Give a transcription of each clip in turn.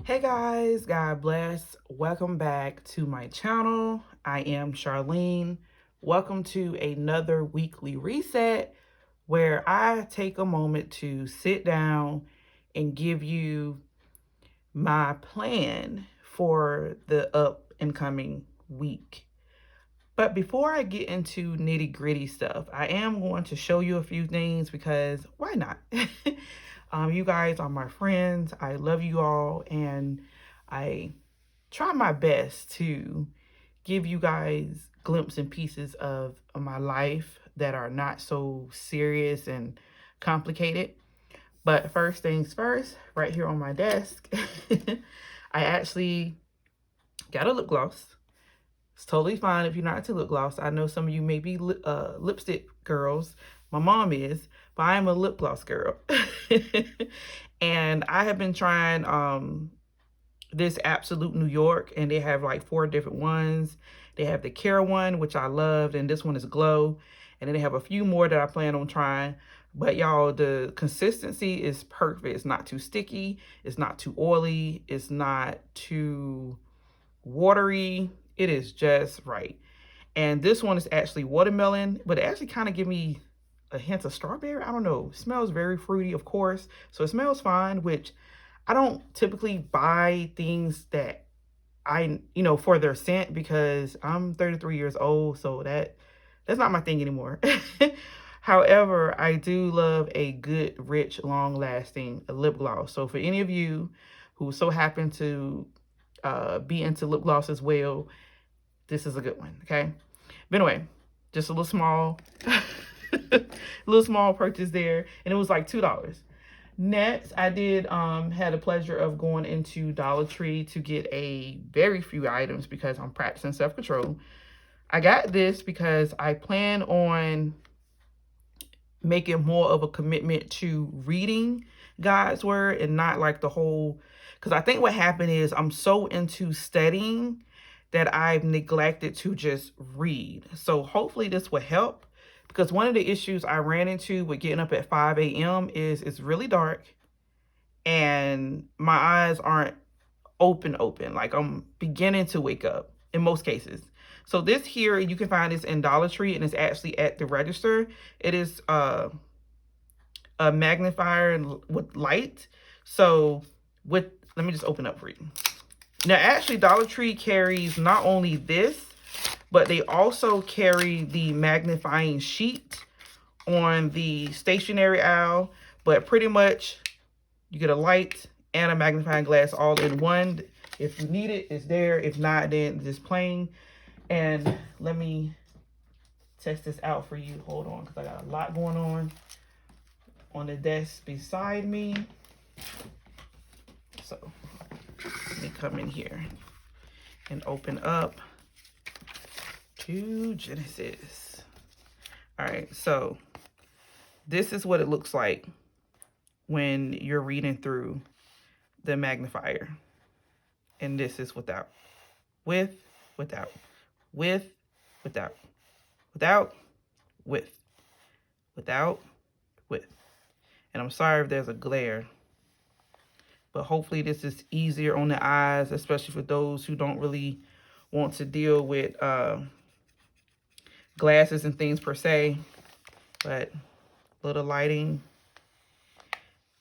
Hey guys, God bless. Welcome back to my channel. I am Charlene. Welcome to another weekly reset where I take a moment to sit down and give you my plan for the up and coming week. But before I get into nitty gritty stuff, I am going to show you a few things because why not? You guys are my friends. I love you all, and I try my best to give you guys glimpses and pieces of my life that are not so serious and complicated. But first things first, right here on my desk, I actually got a lip gloss. It's totally fine if you're not into lip gloss. I know some of you may be lipstick girls. My mom is, but I am a lip gloss girl. And I have been trying this Absolute New York, and they have like 4 different ones. They have the Care one, which I loved, and this one is Glow. And then they have a few more that I plan on trying. But y'all, the consistency is perfect. It's not too sticky. It's not too oily. It's not too watery. It is just right. And this one is actually watermelon, but it actually kind of give me a hint of strawberry. I don't know. It smells very fruity, of course. So it smells fine, which I don't typically buy things that for their scent because I'm 33 years old. So that's not my thing anymore. However, I do love a good, rich, long-lasting lip gloss. So for any of you who so happen to be into lip gloss as well, this is a good one, okay? But anyway, just a little small, little small purchase there, and it was like $2. Next, I did had the pleasure of going into Dollar Tree to get a very few items because I'm practicing self-control. I got this because I plan on making more of a commitment to reading God's word and not like the whole, because I think what happened is I'm so into studying that I've neglected to just read. So hopefully this will help, because one of the issues I ran into with getting up at 5 a.m. is it's really dark and my eyes aren't open. Like I'm beginning to wake up in most cases. So this here, you can find this in Dollar Tree, and it's actually at the register. It is a magnifier with light. So let me just open up for you. Now, actually, Dollar Tree carries not only this, but they also carry the magnifying sheet on the stationery aisle. But pretty much, you get a light and a magnifying glass all in one. If you need it, it's there. If not, then just plain. And let me test this out for you. Hold on, because I got a lot going on the desk beside me. So let me come in here and open up to Genesis. All right, so this is what it looks like when you're reading through the magnifier. And this is without, with, without, with, without, without, with, without, with. And I'm sorry if there's a glare, but hopefully this is easier on the eyes, especially for those who don't really want to deal with glasses and things per se. But little lighting.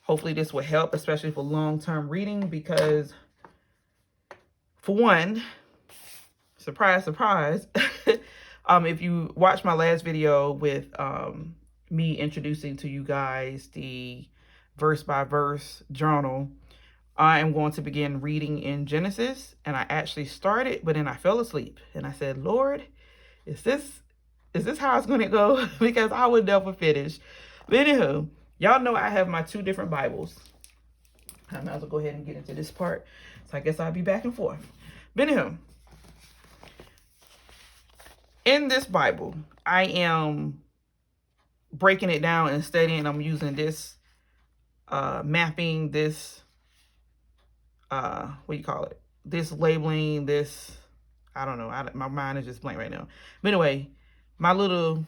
Hopefully this will help, especially for long-term reading, because for one, surprise, surprise, if you watch my last video with me introducing to you guys the verse by verse journal, I am going to begin reading in Genesis, and I actually started, but then I fell asleep, and I said, Lord, is this how it's going to go? Because I would never finish. But anywho, y'all know I have my 2 different Bibles. I might as well go ahead and get into this part. So I guess I'll be back and forth. But anywho, in this Bible, I am breaking it down and studying. I'm using this mapping, this what do you call it? This labeling, this, I don't know. My mind is just blank right now. But anyway, my little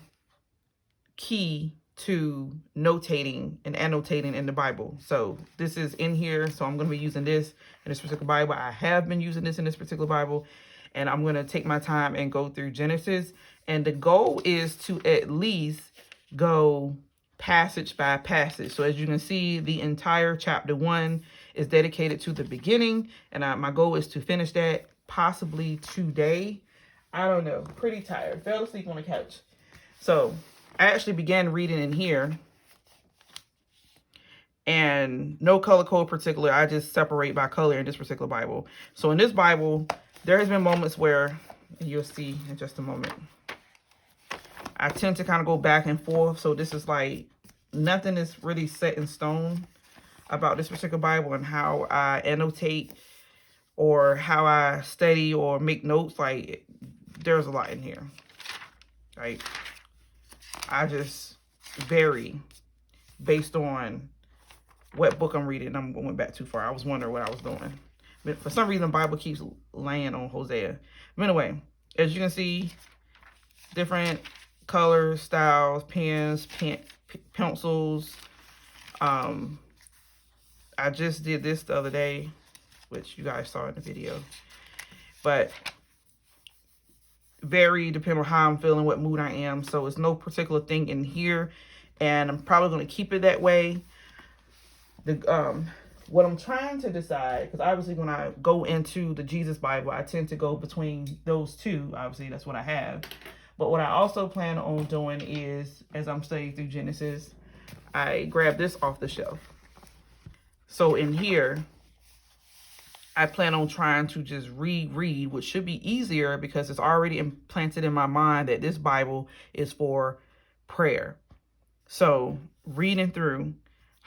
key to notating and annotating in the Bible. So this is in here. So I'm going to be using this in this particular Bible. I have been using this in this particular Bible. And I'm going to take my time and go through Genesis. And the goal is to at least go passage by passage. So as you can see, the entire chapter 1 is dedicated to the beginning. And my goal is to finish that possibly today. I don't know. Pretty tired. Fell asleep on the couch. So I actually began reading in here, and no color code particular. I just separate by color in this particular Bible. So in this Bible, there has been moments where, you'll see in just a moment, I tend to kind of go back and forth. So this is like, nothing is really set in stone about this particular Bible and how I annotate or how I study or make notes. Like, there's a lot in here. Right? I just vary based on what book I'm reading. I'm going back too far. I was wondering what I was doing. But for some reason, the Bible keeps laying on Hosea. But anyway, as you can see, different colors, styles, pens, pencils. I just did this the other day, which you guys saw in the video. But vary depending on how I'm feeling, what mood I am. So it's no particular thing in here, and I'm probably going to keep it that way. What I'm trying to decide, because obviously when I go into the Jesus Bible, I tend to go between those two. Obviously that's what I have. But what I also plan on doing is, as I'm studying through Genesis, I grab this off the shelf. So in here, I plan on trying to just reread, which should be easier because it's already implanted in my mind that this Bible is for prayer. So reading through,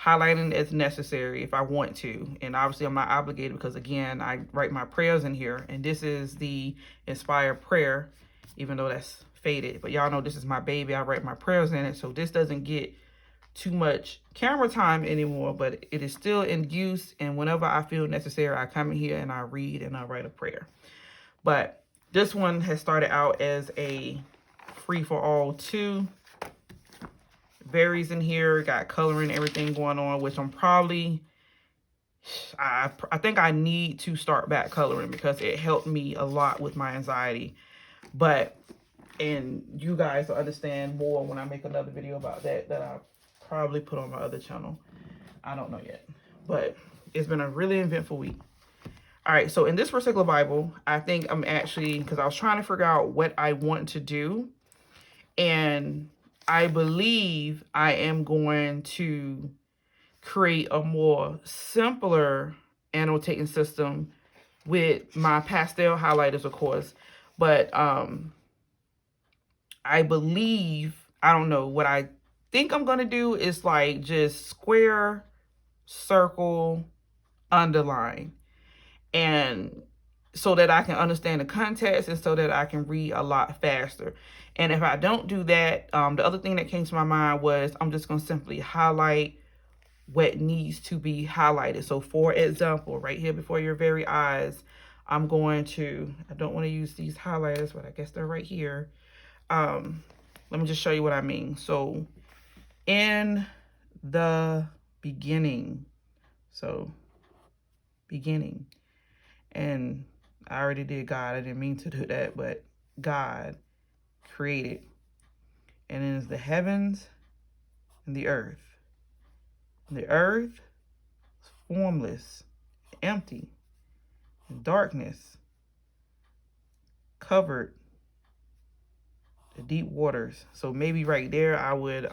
highlighting as necessary if I want to. And obviously I'm not obligated because, again, I write my prayers in here. And this is the inspired prayer, even though that's faded. But y'all know this is my baby. I write my prayers in it. So this doesn't get too much camera time anymore, but it is still in use. And whenever I feel necessary, I come in here and I read and I write a prayer. But this one has started out as a free-for-all too. Varies in here, got coloring, everything going on, which I'm probably, I think I need to start back coloring because it helped me a lot with my anxiety. But, and you guys will understand more when I make another video about that I'll probably put on my other channel. I don't know yet, but it's been a really eventful week. All right, so in this particular Bible, I think I'm actually, because I was trying to figure out what I want to do, and I believe I am going to create a more simpler annotating system with my pastel highlighters, of course. But I believe, I don't know, what I think I'm going to do is like just square, circle, underline. And so that I can understand the context and so that I can read a lot faster. And if I don't do that, the other thing that came to my mind was I'm just going to simply highlight what needs to be highlighted. So for example, right here before your very eyes, I'm going to, I don't want to use these highlighters, but I guess they're right here. Let me just show you what I mean. So in the beginning, so beginning, and I already did God. I didn't mean to do that, but God created. And it is the heavens and the earth. And the earth is formless, empty, and darkness covered the deep waters. So maybe right there I would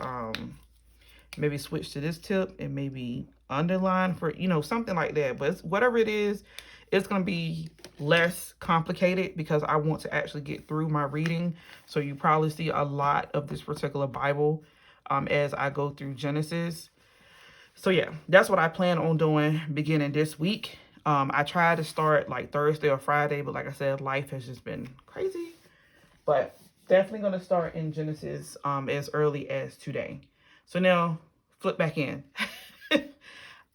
maybe switch to this tip and maybe underline for, you know, something like that. But whatever it is, it's going to be less complicated because I want to actually get through my reading. So you probably see a lot of this particular Bible as I go through Genesis. So yeah, that's what I plan on doing beginning this week. I tried to start like Thursday or Friday, but like I said, life has just been crazy. But definitely going to start in Genesis as early as today. So now, flip back in.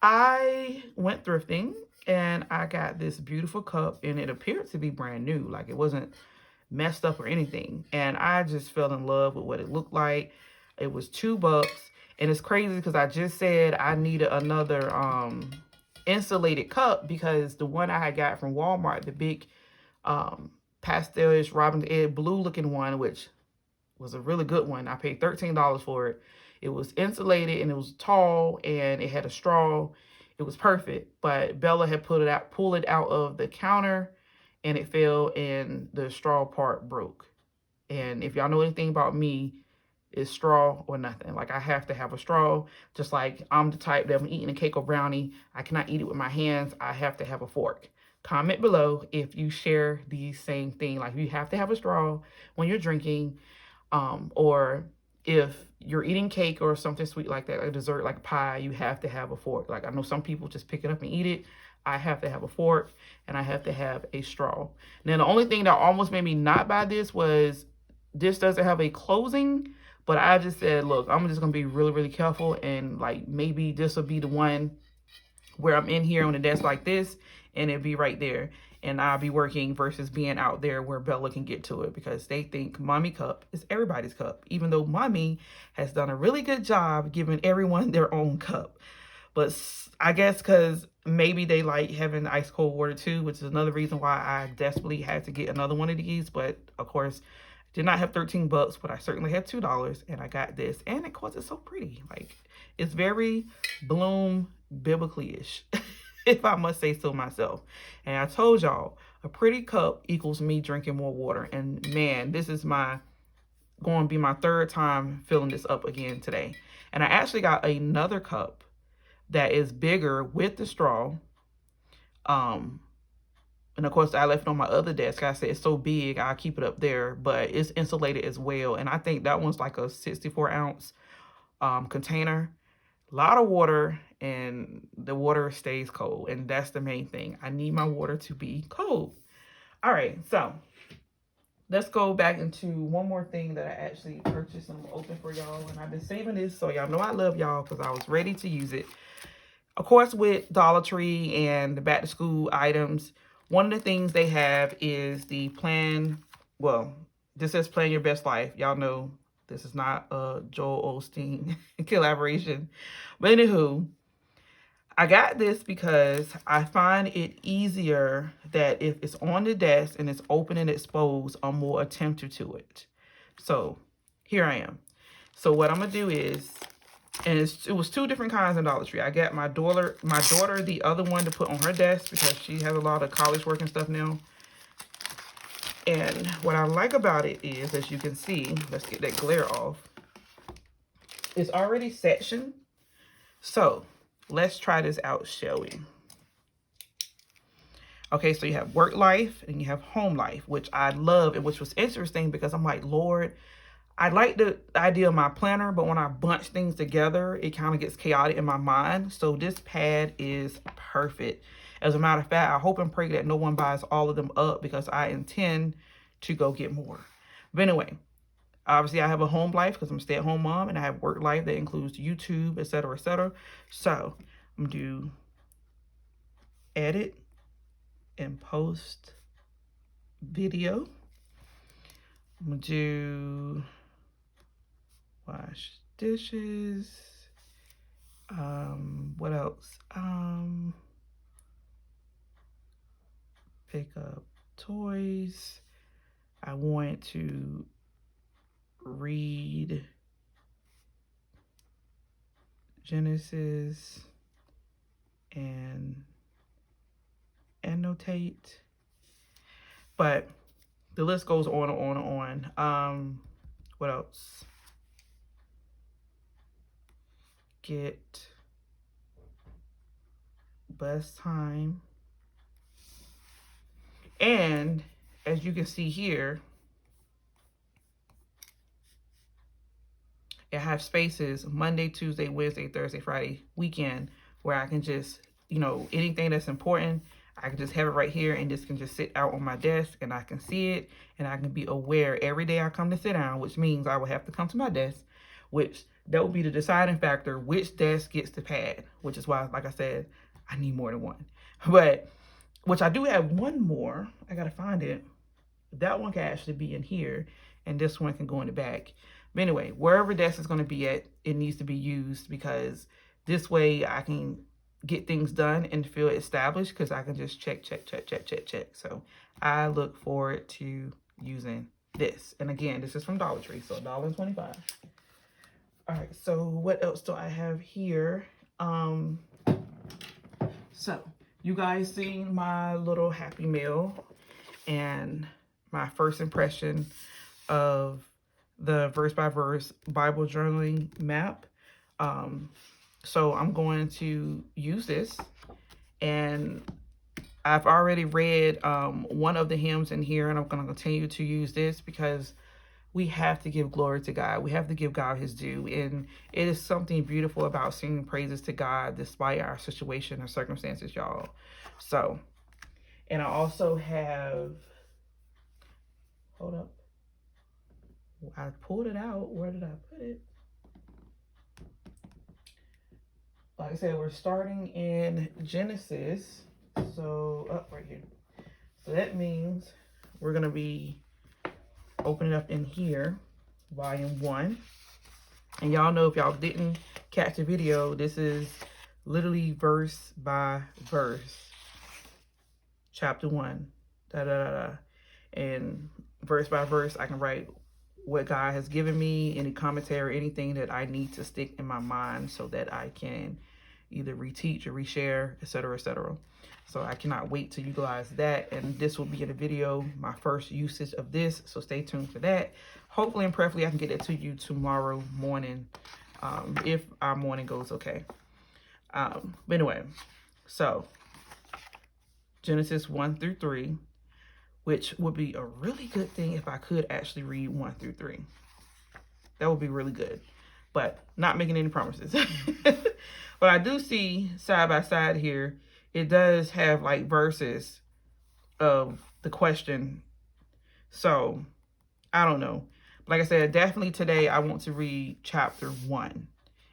I went thrifting and I got this beautiful cup, and it appeared to be brand new. Like it wasn't messed up or anything. And I just fell in love with what it looked like. It was $2. And it's crazy because I just said I needed another insulated cup because the one I had got from Walmart, the big pastelish robin egg blue looking one, which was a really good one. I paid $13 for it. It was insulated and it was tall and it had a straw. It was perfect. But Bella had pulled it out of the counter and it fell and the straw part broke. And if y'all know anything about me, it's straw or nothing. Like, I have to have a straw. Just like I'm the type that I'm eating a cake or brownie, I cannot eat it with my hands. I have to have a fork. Comment below if you share the same thing. Like, you have to have a straw when you're drinking, or if you're eating cake or something sweet like that, like a dessert like pie, you have to have a fork. Like, I know some people just pick it up and eat it. I have to have a fork and I have to have a straw. Now, the only thing that almost made me not buy this was this doesn't have a closing, but I just said, look, I'm just going to be really, really careful. And like, maybe this will be the one where I'm in here on a desk like this and it'll be right there. And I'll be working versus being out there where Bella can get to it, because they think mommy cup is everybody's cup, even though mommy has done a really good job giving everyone their own cup. But I guess because maybe they like having ice cold water too, which is another reason why I desperately had to get another one of these. But of course, did not have $13, but I certainly had $2 and I got this. And of course, it's so pretty. Like, it's very Bloom biblically-ish, if I must say so myself. And I told y'all, a pretty cup equals me drinking more water. And man, this is going to be my third time filling this up again today. And I actually got another cup that is bigger with the straw. And of course, I left it on my other desk. I said it's so big, I'll keep it up there. But it's insulated as well. And I think that one's like a 64-ounce container. A lot of water, and the water stays cold. And that's the main thing. I need my water to be cold. All right, so let's go back into one more thing that I actually purchased. I'm gonna open for y'all. And I've been saving this so y'all know I love y'all, because I was ready to use it. Of course, with Dollar Tree and the back to school items, one of the things they have is the this says Plan Your Best Life. Y'all know this is not a Joel Osteen collaboration. But anywho, I got this because I find it easier that if it's on the desk and it's open and exposed, I'm more attentive to it. So here I am. So what I'm going to do is, and it was two different kinds of Dollar Tree. I got my daughter the other one to put on her desk because she has a lot of college work and stuff now. And what I like about it is, as you can see, let's get that glare off. It's already sectioned. So let's try this out, shall we? Okay, so you have work life and you have home life, which I love, and which was interesting because I'm like, Lord, I like the idea of my planner, but when I bunch things together, it kind of gets chaotic in my mind. So this pad is perfect. As a matter of fact, I hope and pray that no one buys all of them up, because I intend to go get more. But anyway, obviously I have a home life because I'm a stay-at-home mom, and I have work life that includes YouTube, etc., etc. So I'm going to do edit and post video. I'm going to do wash dishes. What else? Pick up toys. I want to read Genesis and annotate. But the list goes on and on and on. What else? Get bus time. And as you can see here, it has spaces Monday, Tuesday, Wednesday, Thursday, Friday, weekend, where I can just, anything that's important, I can just have it right here, and this can just sit out on my desk and I can see it, and I can be aware every day I come to sit down, which means I will have to come to my desk, which that will be the deciding factor, which desk gets the pad, which is why, like I said, I need more than one. But, which I do have one more. I got to find it. That one can actually be in here, and this one can go in the back. But anyway, wherever desk is going to be at, it needs to be used, because this way I can get things done and feel established, because I can just check. So I look forward to using this. And again, this is from Dollar Tree, so $1.25. All right, so what else do I have here? So you guys seen my little Happy Mail and my first impression of the verse by verse Bible journaling map. So I'm going to use this, and I've already read one of the hymns in here, and I'm going to continue to use this because we have to give glory to God. We have to give God his due. And it is something beautiful about singing praises to God despite our situation or circumstances, y'all. So, and I also have, hold up. I pulled it out. Where did I put it? Like I said, we're starting in Genesis. So, right here. So that means we're going to be opening up in here, volume 1. And y'all know, if y'all didn't catch the video, this is literally verse by verse. Chapter 1. And verse by verse, I can write what God has given me, any commentary, anything that I need to stick in my mind so that I can either reteach or reshare, etc., etc. So I cannot wait to utilize that. And this will be in a video, my first usage of this. So stay tuned for that. Hopefully and prayerfully I can get it to you tomorrow morning, if our morning goes okay. But anyway, so Genesis 1 through 3, which would be a really good thing if I could actually read 1 through 3. That would be really good, but not making any promises. But I do see side by side here, it does have like verses of the question. So I don't know. Like I said, definitely today I want to read chapter 1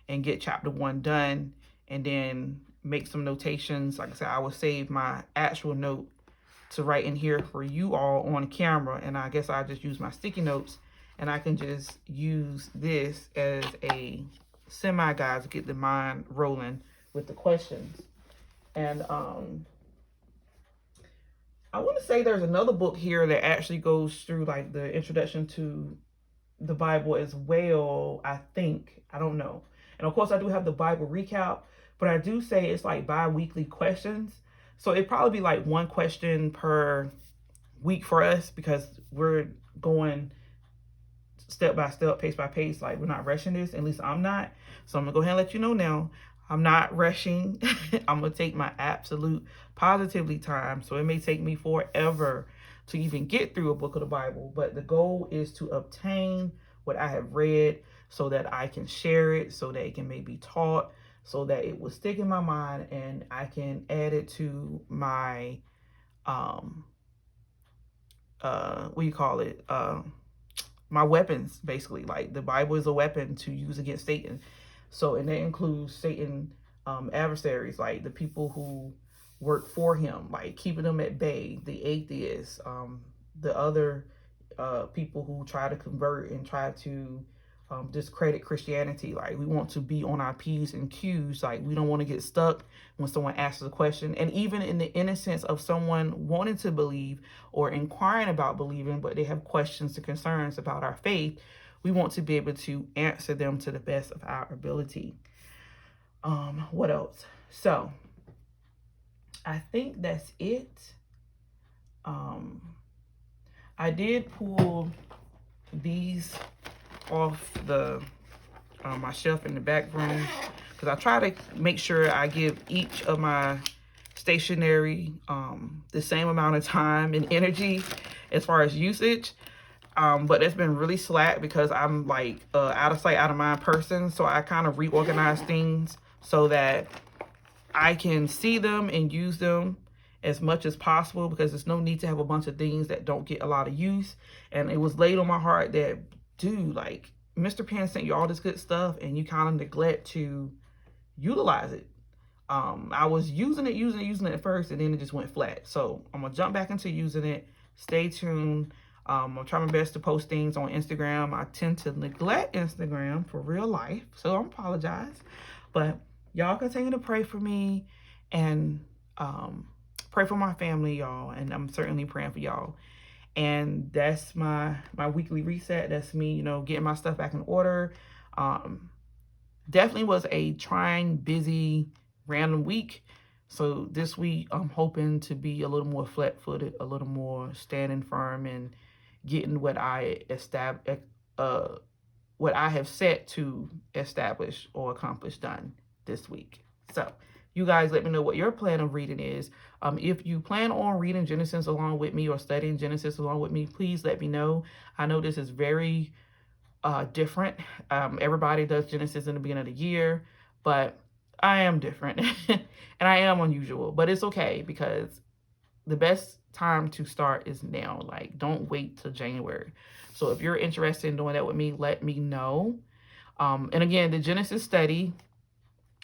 and get chapter 1 done, and then make some notations. Like I said, I will save my actual note to write in here for you all on camera, and I guess I'll just use my sticky notes, and I can just use this as a semi-guide to get the mind rolling with the questions. And I want to say there's another book here that actually goes through like the introduction to the Bible as well, I think. I don't know. And of course I do have the Bible recap, but I do say it's like bi-weekly questions. So it'd probably be like one question per week for us, because we're going step by step, pace by pace. Like, we're not rushing this. At least I'm not. So I'm going to go ahead and let you know now. I'm not rushing. I'm going to take my absolute positively time. So it may take me forever to even get through a book of the Bible. But the goal is to obtain what I have read so that I can share it, so that it can maybe taught, so that it will stick in my mind and I can add it to my, my weapons, basically. Like, the Bible is a weapon to use against Satan. So, and that includes Satan adversaries, like the people who work for him, like keeping them at bay, the atheists, the other people who try to convert and try to discredit Christianity. Like, we want to be on our P's and Q's. Like, we don't want to get stuck when someone asks a question. And even in the innocence of someone wanting to believe or inquiring about believing, but they have questions and concerns about our faith, we want to be able to answer them to the best of our ability. What else? So I think that's it. I did pull these off the my shelf in the back room, because I try to make sure I give each of my stationery the same amount of time and energy as far as usage. But it's been really slack because I'm like out of sight, out of mind person. So I kind of reorganize things so that I can see them and use them as much as possible, because there's no need to have a bunch of things that don't get a lot of use. And it was laid on my heart that, dude, like, Mr. Penn sent you all this good stuff and you kind of neglect to utilize it. I was using it at first, and then it just went flat. So I'm gonna jump back into using it. Stay tuned. I'm trying my best to post things on Instagram. I tend to neglect Instagram for real life, so I apologize. But y'all continue to pray for me and pray for my family, y'all. And I'm certainly praying for y'all. And that's my weekly reset. That's me, getting my stuff back in order. Definitely was a trying, busy, random week. So this week, I'm hoping to be a little more flat-footed, a little more standing firm, and getting what I have set to establish or accomplish done this week. So you guys let me know what your plan of reading is. If you plan on reading Genesis along with me or studying Genesis along with me, please let me know. I know this is very different. Everybody does Genesis in the beginning of the year, but I am different and I am unusual, but it's okay because the best time to start is now. Like, don't wait till January. So if you're interested in doing that with me, let me know. And again, the Genesis study,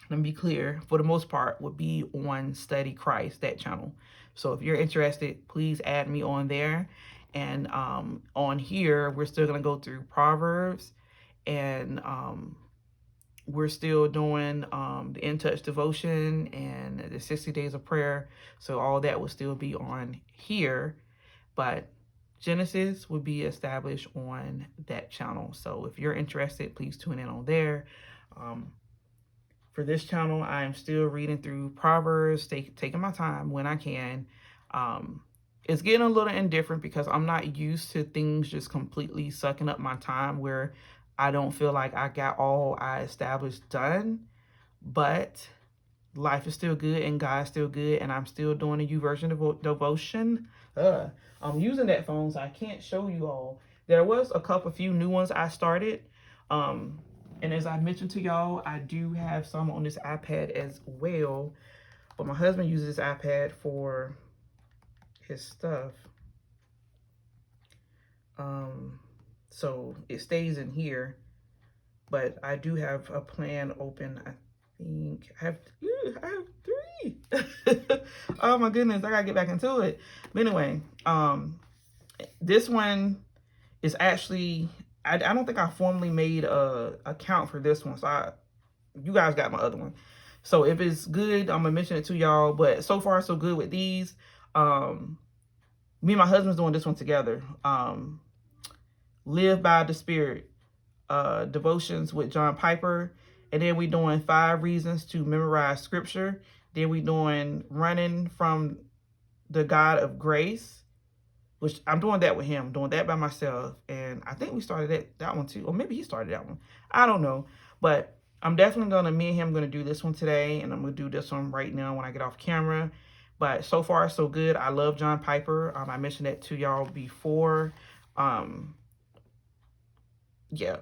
let me be clear, for the most part, would be on Study Christ, that channel. So if you're interested, please add me on there. And on here, we're still going to go through Proverbs, and we're still doing the In Touch devotion and the 60 days of prayer. So all that will still be on here, but Genesis will be established on that channel. So if you're interested, please tune in on there. For this channel, I am still reading through Proverbs, taking my time when I can. It's getting a little indifferent because I'm not used to things just completely sucking up my time where I don't feel like I got all I established done. But life is still good and God's still good, and I'm still doing a YouVersion devotion. I'm using that phone, so I can't show you all. There was a few new ones I started. And as I mentioned to y'all, I do have some on this iPad as well. But my husband uses this iPad for his stuff. So it stays in here. But I do have a plan open. I think I have 3. Oh my goodness, I gotta get back into it. But anyway, this one is actually, I don't think I formally made a account for this one. So you guys got my other one. So if it's good, I'm gonna mention it to y'all. But so far so good with these. Me and my husband's doing this one together. Live by the Spirit, devotions with John Piper. And then we doing 5 reasons to memorize scripture. Then we doing running from the God of grace, which I'm doing that with him, doing that by myself. And I think we started that one too. Or maybe he started that one. I don't know. But I'm definitely me and him going to do this one today. And I'm going to do this one right now when I get off camera. But so far, so good. I love John Piper. I mentioned that to y'all before. Yeah.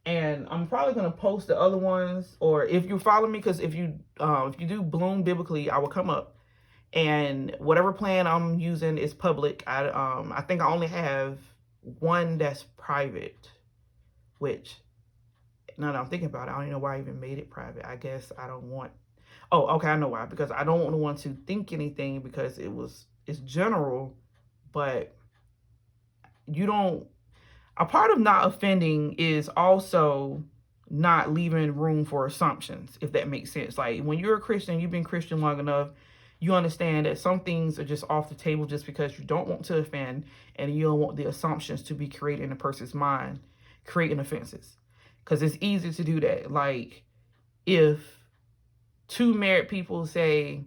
And I'm probably going to post the other ones. Or if you follow me, because if you do Bloom Biblically, I will come up. And whatever plan I'm using is public. I think I only have one that's private, which, now that I'm thinking about it, I don't even know why I even made it private. I guess I don't want, oh, okay, I know why. Because I don't want to think anything because it's general, but a part of not offending is also not leaving room for assumptions, if that makes sense. Like, when you're a Christian, you've been Christian long enough, you understand that some things are just off the table just because you don't want to offend and you don't want the assumptions to be created in a person's mind, creating offenses. Because it's easy to do that. Like, if 2 married people say,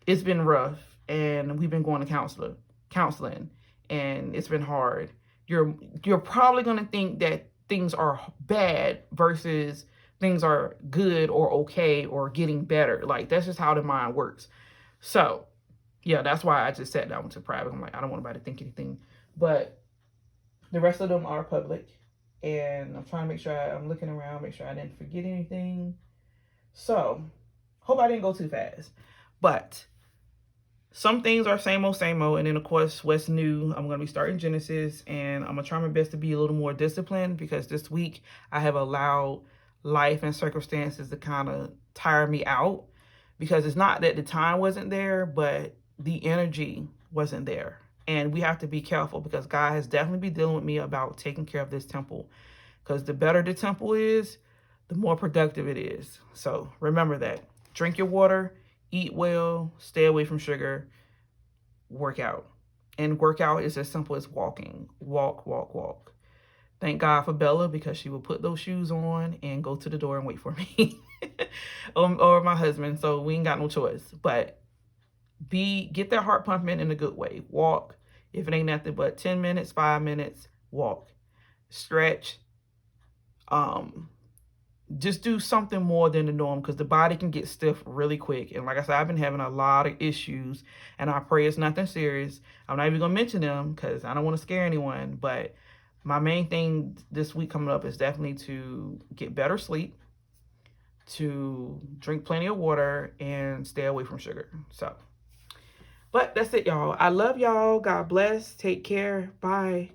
it's been rough and we've been going to counseling and it's been hard, you're probably going to think that things are bad versus things are good or okay or getting better. Like, that's just how the mind works. So, yeah, that's why I just sat down to private. I'm like, I don't want anybody to think anything. But the rest of them are public. And I'm trying to make sure I'm looking around, make sure I didn't forget anything. So, hope I didn't go too fast. But some things are same old. And then, of course, what's new, I'm going to be starting Genesis. And I'm going to try my best to be a little more disciplined because this week I have allowed life and circumstances to kind of tire me out. Because it's not that the time wasn't there, but the energy wasn't there. And we have to be careful because God has definitely been dealing with me about taking care of this temple. Because the better the temple is, the more productive it is. So remember that. Drink your water, eat well, stay away from sugar, work out. And workout is as simple as walking. Walk, walk, walk. Thank God for Bella because she will put those shoes on and go to the door and wait for me. Or my husband. So we ain't got no choice. But get that heart pumping in a good way. Walk. If it ain't nothing but 10 minutes, 5 minutes, walk. Stretch. Just do something more than the norm because the body can get stiff really quick. And like I said, I've been having a lot of issues, and I pray it's nothing serious. I'm not even going to mention them because I don't want to scare anyone. But my main thing this week coming up is definitely to get better sleep, to drink plenty of water, and stay away from sugar. So, but that's it, y'all. I love y'all. God bless. Take care. Bye.